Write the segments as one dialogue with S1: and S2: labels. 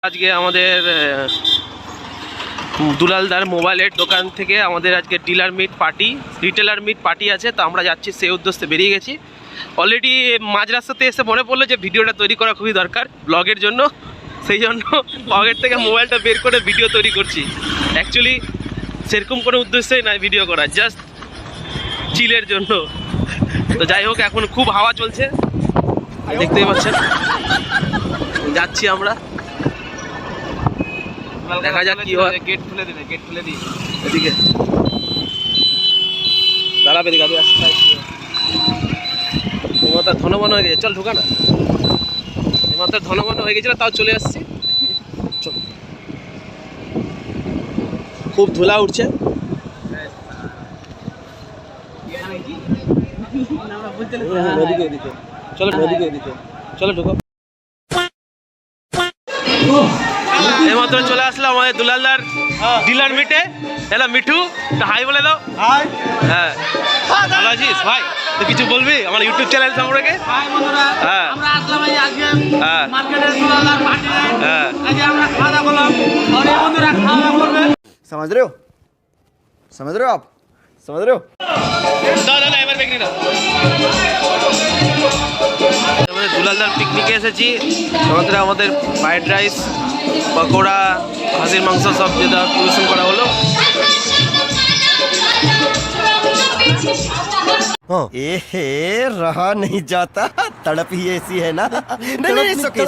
S1: আজকে আমাদের দুলালদার মোবাইলের দোকান থেকে আমাদের আজকে রিটেলার মিট পার্টি আছে। তো আমরা যাচ্ছি সেই উদ্দেশ্যে বেরিয়ে গেছি। অলরেডি মাঝ রাস্তাতে এসে মনে পড়লো যে ভিডিওটা তৈরি করা খুবই দরকার ব্লগের জন্য, সেই জন্য পকেট থেকে মোবাইলটা বের করে ভিডিও তৈরি করছি। অ্যাকচুয়ালি সেরকম কোনো উদ্দেশ্যই নয় ভিডিও করা, জাস্ট চিলের জন্য। তো যাই হোক, এখন খুব হাওয়া চলছে, দেখতেই পাচ্ছেন। যাচ্ছি আমরা, দেখা যাক কি হয়। গেট খুলে দিই এদিকে দাঁড়াবে, গাড়ি আসছে। তোমার ধনবান হয়ে গেছে, চল ঢুকা না। তোমার ধনবান হয়ে গেছিল, তাও চলে আসছি। খুব ধুলা উঠছে। চলো ঢুকো। এইমাত্র চলে আসলাম আমাদের দুলালদার ডিলার মিটে। হ্যালো মিঠু, হাই বলে দাও। হ্যাঁ, ভালো আছিস ভাই? তো কিছু বলবি আমার ইউটিউব চ্যানেল সম্পর্কে? হ্যাঁ,
S2: समझ रहे हो आप? समझ रहे हो?
S1: দুলালদার পিকনিকে এসেছি। আমাদের ফ্রাইড রাইস, পকোড়া, খাসির মাংস সব যেটা পরিবেশন করা হলো।
S2: रहा नहीं जाता, तड़प ही ऐसी है ना। नहीं, सुके।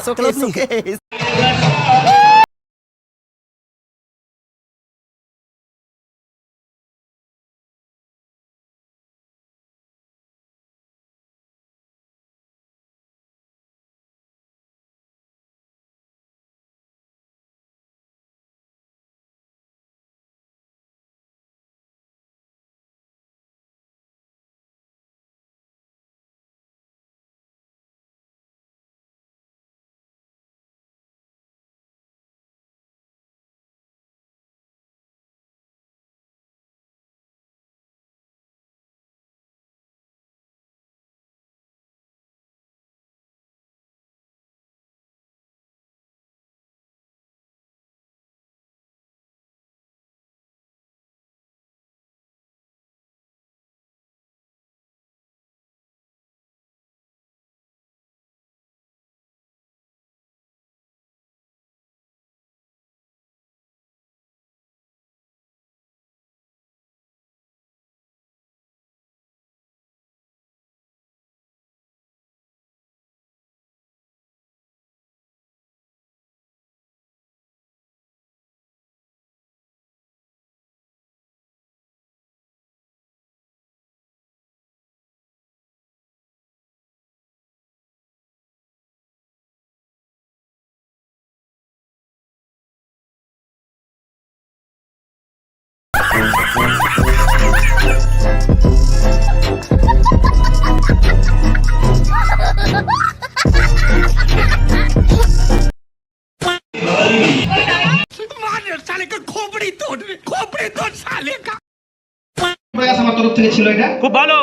S3: আমার তরফ থেকে ছিল এটা
S1: খুব ভালো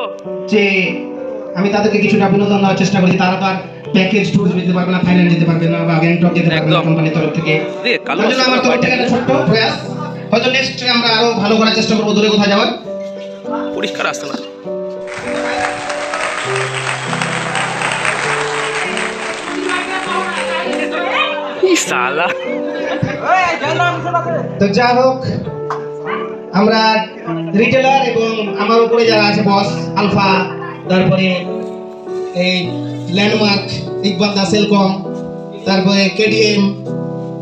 S3: যে আমি তাদেরকে কিছুটা বিনোদন দেওয়ার চেষ্টা করি। তারা তো আর প্যাকেজ ট্যুর যেতে পারবে না, থাইল্যান্ড যেতে পারবে না, বা গ্যাংটক যেতে পারবে না কোম্পানির তরফ থেকে। আমার তরফ থেকে একটা ছোট্ট প্রয়াস, হয়তো নেক্সট আমরা আরো ভালো করার চেষ্টা করবো, দূরে কোথাও যাওয়ার।
S1: পরিষ্কার আসতে না।
S3: তো যা হোক, আমরা রিটেলার এবং আমার উপরে যারা আছে বস আলফা, তারপরে এই ল্যান্ডমার্ক, ইকবালদা, সেলকম, তারপরে কেডিএম,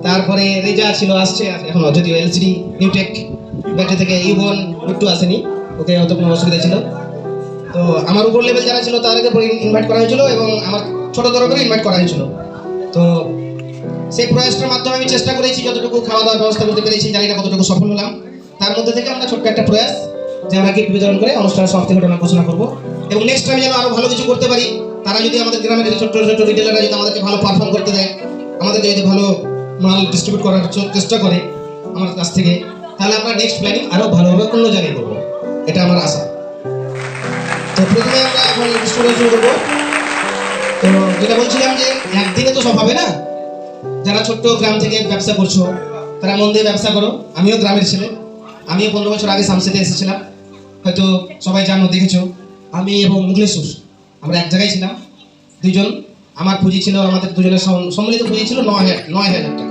S3: তারপরে রেজা ছিল, আসছে এখন যদিও এলসিডি নিউটেক ব্যাটারি থেকে, ইভন একটু আসেনি, ওকে হয়তো কোনো অসুবিধা ছিল। তো আমার উপর লেভেল যারা ছিল তাদেরকে ইনভাইট করা হয়েছিল এবং আমার ছোট দরকারে ইনভাইট করা হয়েছিল। তো সেই প্রয়াসটার মাধ্যমে আমি চেষ্টা করেছি যতটুকু খাওয়া দাওয়ার ব্যবস্থা করতে পেরেছি, জানি না কতটুকু সফল হলাম। তার মধ্যে থেকে আমরা ছোট্ট একটা প্রয়াস যে আমরা গিফট বিতরণ করে অনুষ্ঠানের সমাপ্তি ঘটনা ঘোষণা করবো। এবং নেক্সট টাইম যেন আরো ভালো কিছু করতে পারি। তারা যদি আমাদের গ্রামের ছোট্ট ছোট্ট রিটেলাররা যদি আমাদেরকে ভালো পারফর্ম করতে দেয়, আমাদেরকে যদি ভালো মাল ডিস্ট্রিবিউট করার চেষ্টা করে আমার কাছ থেকে, তাহলে আমরা নেক্সট প্ল্যানিং আরো ভালোভাবে অন্য জায়গায় করবো, এটা আমার আশা। তো প্রথমে আমরা এখন ডিস্ট্রিবিউশন শুরু করবো। তো যেটা বলছিলাম যে একদিনে তো সব হবে না, যারা ছোট্ট গ্রাম থেকে ব্যবসা করছো তারা মন দিয়ে ব্যবসা করো। আমিও গ্রামের ছেলে, আমিও 15 বছর আগে সামসেতে এসেছিলাম, হয়তো সবাই জানো, দেখেছো। আমি এবং মুখলেশ্বর আমরা এক জায়গায় ছিলাম দুইজন। আমার পুঁজি ছিল, আমাদের দুজনের সম্মিলিত পুঁজি ছিল 9,000 টাকা।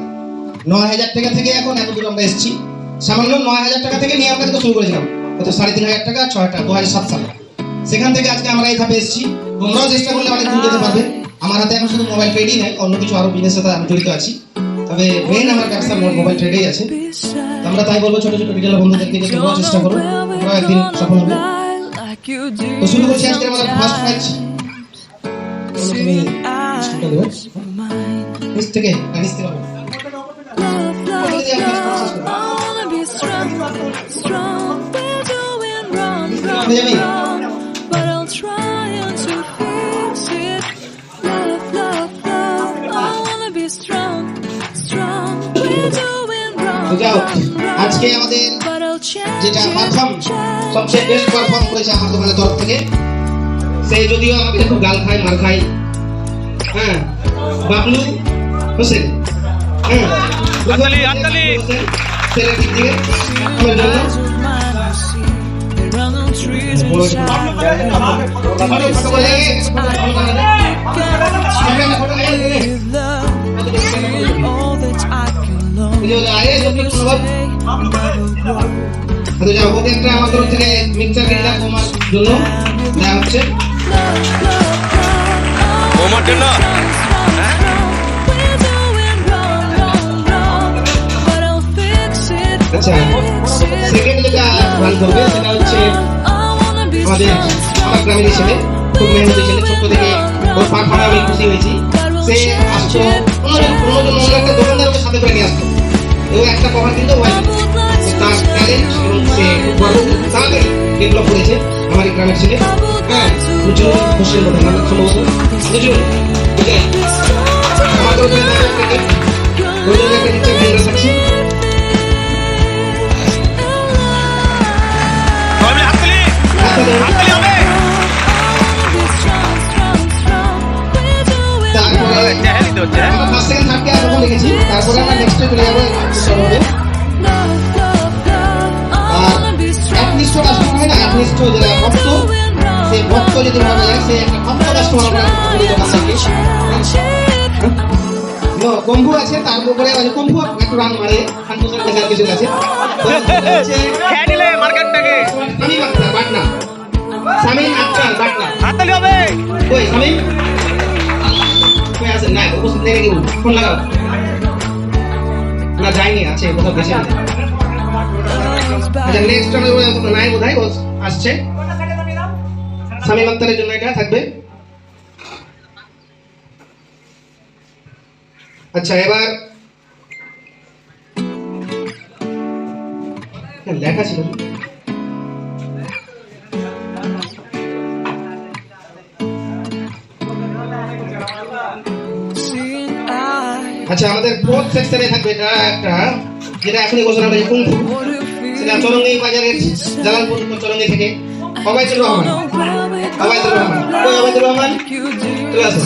S3: 9,000 টাকা থেকে এখন এত দূর আমরা এসেছি। সামান্য 9,000 টাকা থেকে নিয়ে আমরা কিন্তু শুরু করেছিলাম, হয়তো 3,500 টাকা, 6 টাকা 2007 সালে। সেখান থেকে আজকে আমরা এই ধাপে এসেছি। তোমরাও চেষ্টা করলে অনেক দূর যেতে পারবে। আমার হাতে এখন শুধু মোবাইল ট্রেডই নেই, অন্য কিছু আরো বিজনেসের সাথে আমি জড়িত আছি, তবে মেইন আমার ব্যবসা মোবাইল ট্রেডেই আছে। তো আমরা তাই বলবো ছোট ছোট রিটেলার বন্ধুদেরকে যে তোমরাও চেষ্টা করো, তোমরাও একদিন সফল হবে। তো শুরু করছি আজকে আমাদের ফার্স্ট ম্যাচ। তুমি শুরুটা দেবো নিচ থেকে না নিচ থেকে হবে। আজকে আমাদের যেটা পারফর্ম সবচেয়ে বেস্ট পারফর্ম করেছে আমার দোকানের তরফ থেকে, সেই যদিও আমাকে খুব গাল খায়, মার খায়, হ্যাঁ, বাবলু হোসেন, হ্যাঁ, ছেলের দিক থেকে আমার জন্য একটা আমার তরফ থেকে মিক্সার গ্রাইন্ডার তোমার জন্য দেওয়া হচ্ছে। আচ্ছা, সেকেন্ড যেটা রান করবে সেটা হচ্ছে আমার গ্রামের ছেলে, খুব মেহনতি ছেলে, ছোট্ট থেকে ওর পারফর্মে আমি খুশি হয়েছি। সে আসতো অন্য একটা দোকানদারকে সাথে করে নিয়ে আসতো, এবং একটা কভার কিন্তু তার ট্যালেন্ট এবং সে খুব তাড়াতাড়ি ডেভেলপ করেছে আমার এই গ্রামের ছেলে। হ্যাঁ, দুজন খুশির মধ্যে নাম সম্ভবত দুজন, ঠিক আছে। আমার তো একটা নিচে ভেঙে থাকছে। তারপরে আমরা নেক্সটে চলে যাবো। একনিষ্ঠ কাস্টমার হয় না, একনিষ্ঠ যেটা ভক্ত, সেই ভক্ত যদি ভাবা যায়, সে একটা ভক্ত কাস্টমার কম্বু আছে, তার উপরে কম্বু একটু রান মারে, খানপুরের দেখার কিছু আছে। সামিন আক্তার বাটনা, হাততালি হবে। কই সামিন? কই আছে? না, উপস্থিত নেই নাকি? ফোন লাগাও। না, যায়নি, আছে কোথাও গেছে। আচ্ছা, নেক্সট আমি নাই বোধহয় ও আসছে। সামিন আক্তারের জন্য এটা থাকবে। আচ্ছা, এবার লেখা ছিল আচ্ছা, আমাদের ফোর্থ সেকশনে থাকবে এটা একটা, যেটা এখনই ঘোষণা করেছে কুংফু, সেটা চরঙ্গি বাজারের জালালপুর চরঙ্গি থেকে অবায়দুর রহমান। অবায়দুর রহমান, কই অবায়দুর রহমান? চলে আসো।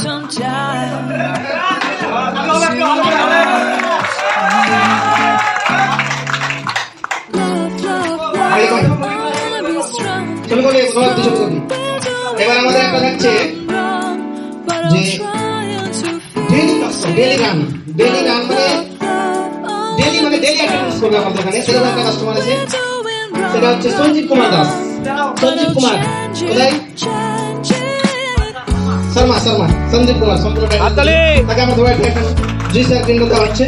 S3: এবার আমাদের একটা থাকছে যে ডেলি রান মানে ডেলি অ্যাটেন্ডেন্স করবে আমাদের এখানে। সেরকম একটা কাস্টমার আছে, সেটা হচ্ছে সঞ্জীব কুমার দাস। সঞ্জীব কুমার কোথায়? শর্মা সঞ্জীব কুমার, সম্পূর্ণ তাকে আমরা ধরে একটা জুস আর কিনে দেওয়া হচ্ছে।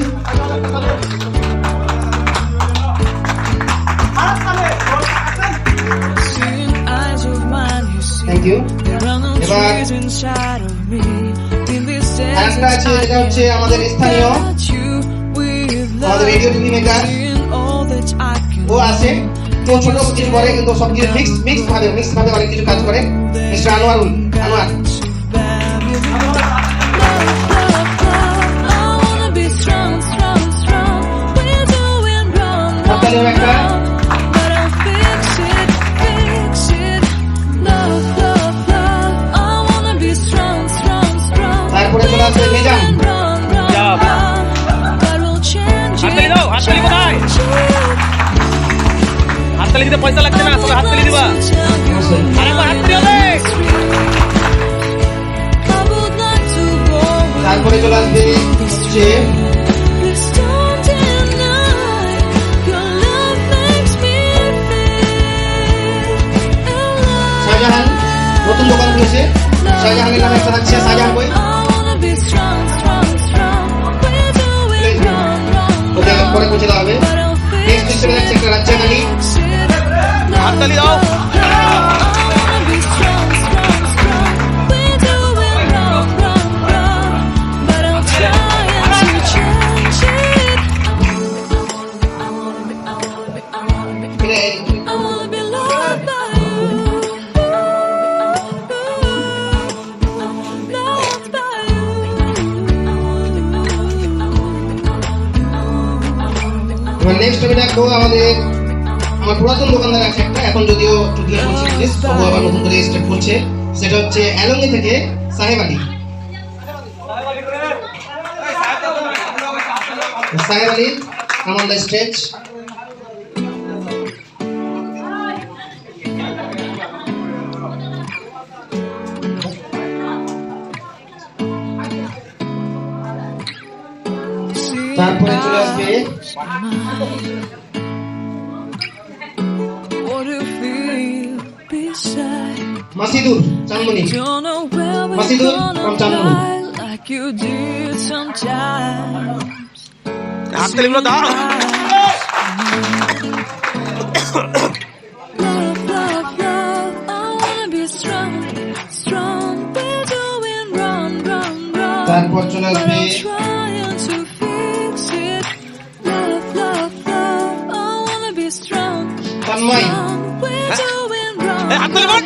S3: Thank you. এবার আরেকটা আছে, এটা হচ্ছে আমাদের স্থানীয়, আমাদের রেডিও টিভি মেকার, ও আছে। তো ছোট কিছু করে, কিন্তু সব কিছু মিক্স ভাবে অনেক কিছু কাজ করে। মিস্টার আনোয়ার। একটা তারপরে চলে আসবে নিজাম।
S1: হাততালি দাও, হাততালি কোথায়? হাততালি দিতে পয়সা লাগছে না, তবে হাততালি দিবা। আরেকবার হাততালি হবে।
S3: তারপরে চলে আসবে হচ্ছে শাহজাহান, নতুন দোকান খুলেছে শাহজাহানের নামে একটা থাকছে শাহজাহান বই, ওকে পরে পৌঁছে দেওয়া হবে। নেক্সট হিসেবে যাচ্ছে একটা রাজ্জাকালী,
S1: হাততালি দাও।
S3: নেক্সট আমি দেখবো আমার পুরাতন দোকানদার আছে একটা, এখন যদিও টুকলে করছে প্লিজ, তবু আবার নতুন করে স্টার্ট করছে, সেটা হচ্ছে অ্যালঙ্গি থেকে Saheb Ali. Saheb Ali come on the stage. তারপরে চলে আসবে মাসিদুর চানমনি, মাসিদুর from চানমনি।
S1: হাততালি গুলো দাও।
S3: তারপর চলে আসবে তন্ময়।
S1: হাততালি বল।